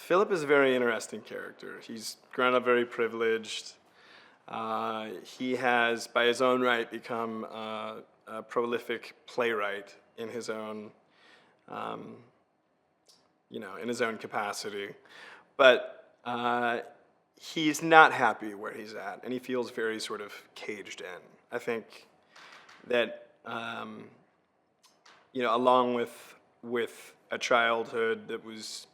Philip is a very interesting character. He's grown up very privileged. He has, by his own right, become a prolific playwright in his own, in his own capacity. But he's not happy where he's at, and he feels very sort of caged in. I think that, along with a childhood that was,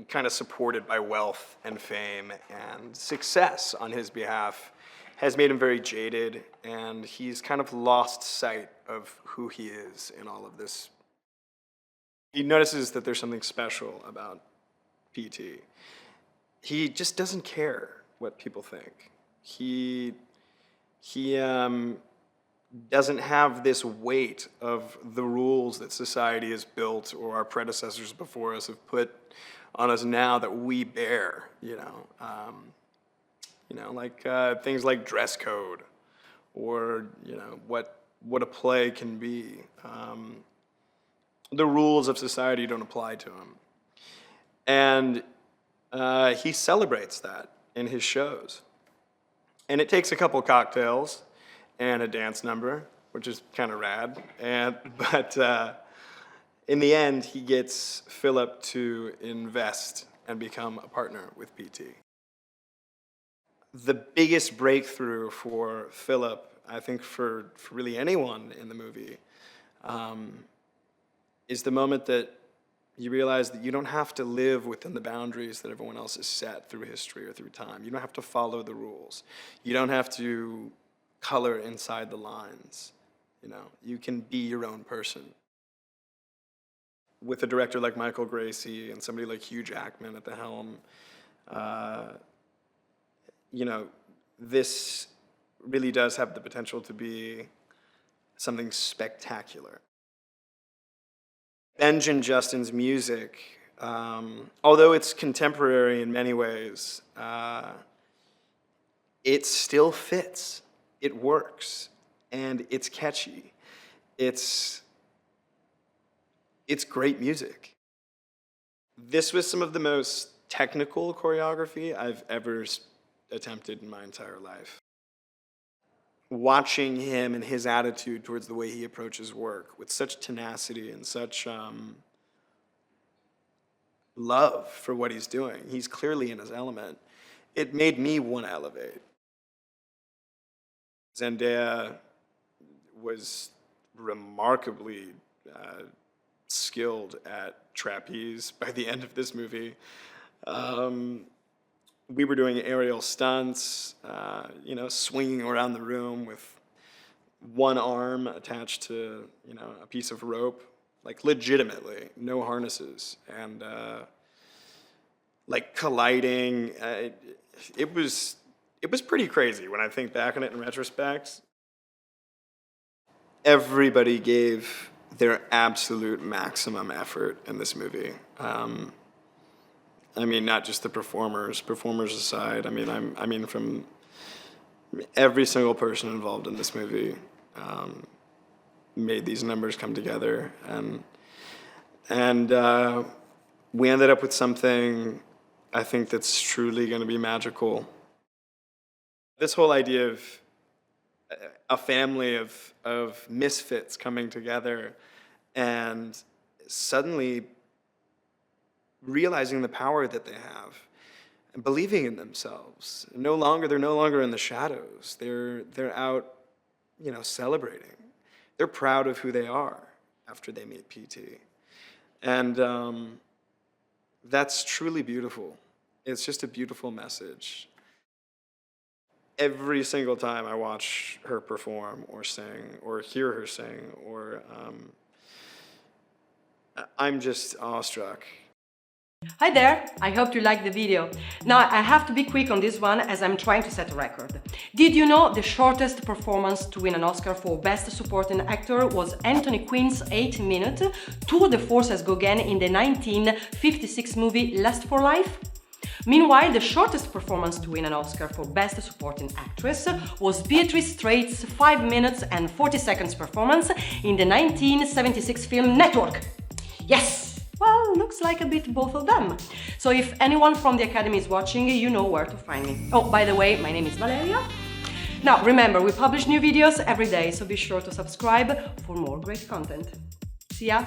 kind of supported by wealth and fame and success on his behalf, has made him very jaded, and he's kind of lost sight of who he is in all of this. He notices that there's something special about PT. He just doesn't care what people think. He doesn't have this weight of the rules that society has built or our predecessors before us have put on us now that we bear, things like dress code, or what a play can be. The rules of society don't apply to him, and he celebrates that in his shows. And it takes a couple cocktails and a dance number, which is kind of rad. But in the end, he gets Philip to invest and become a partner with PT. The biggest breakthrough for Philip, I think for really anyone in the movie, is the moment that you realize that you don't have to live within the boundaries that everyone else has set through history or through time. You don't have to follow the rules. You don't have to color inside the lines. You can be your own person. With a director like Michael Gracie and somebody like Hugh Jackman at the helm, this really does have the potential to be something spectacular. Benjamin Justin's music, although it's contemporary in many ways, it still fits. It works, and it's catchy. It's great music. This was some of the most technical choreography I've ever attempted in my entire life. Watching him and his attitude towards the way he approaches work with such tenacity and such love for what he's doing. He's clearly in his element. It made me want to elevate. Zendaya was remarkably skilled at trapeze by the end of this movie. We were doing aerial stunts, swinging around the room with one arm attached to, a piece of rope, like legitimately, no harnesses, and colliding. It was pretty crazy when I think back on it in retrospect. Everybody gave their absolute maximum effort in this movie. Not just the performers aside. From every single person involved in this movie made these numbers come together, and we ended up with something I think that's truly going to be magical. This whole idea of a family of misfits coming together and suddenly realizing the power that they have and believing in themselves. They're no longer in the shadows. They're out, celebrating. They're proud of who they are after they meet PT. And that's truly beautiful. It's just a beautiful message. Every single time I watch her perform or sing or hear her sing, I'm just awestruck. Hi there, I hope you liked the video. Now I have to be quick on this one as I'm trying to set a record. Did you know the shortest performance to win an Oscar for Best Supporting Actor was Anthony Quinn's 8-minute tour de force as Gauguin in the 1956 movie Lust for Life? Meanwhile, the shortest performance to win an Oscar for Best Supporting Actress was Beatrice Strait's 5 minutes and 40 seconds performance in the 1976 film Network. Yes! looks like a bit both of them. So if anyone from the Academy is watching, you know where to find me. Oh, by the way, my name is Valeria. Now, remember, we publish new videos every day, so be sure to subscribe for more great content. See ya!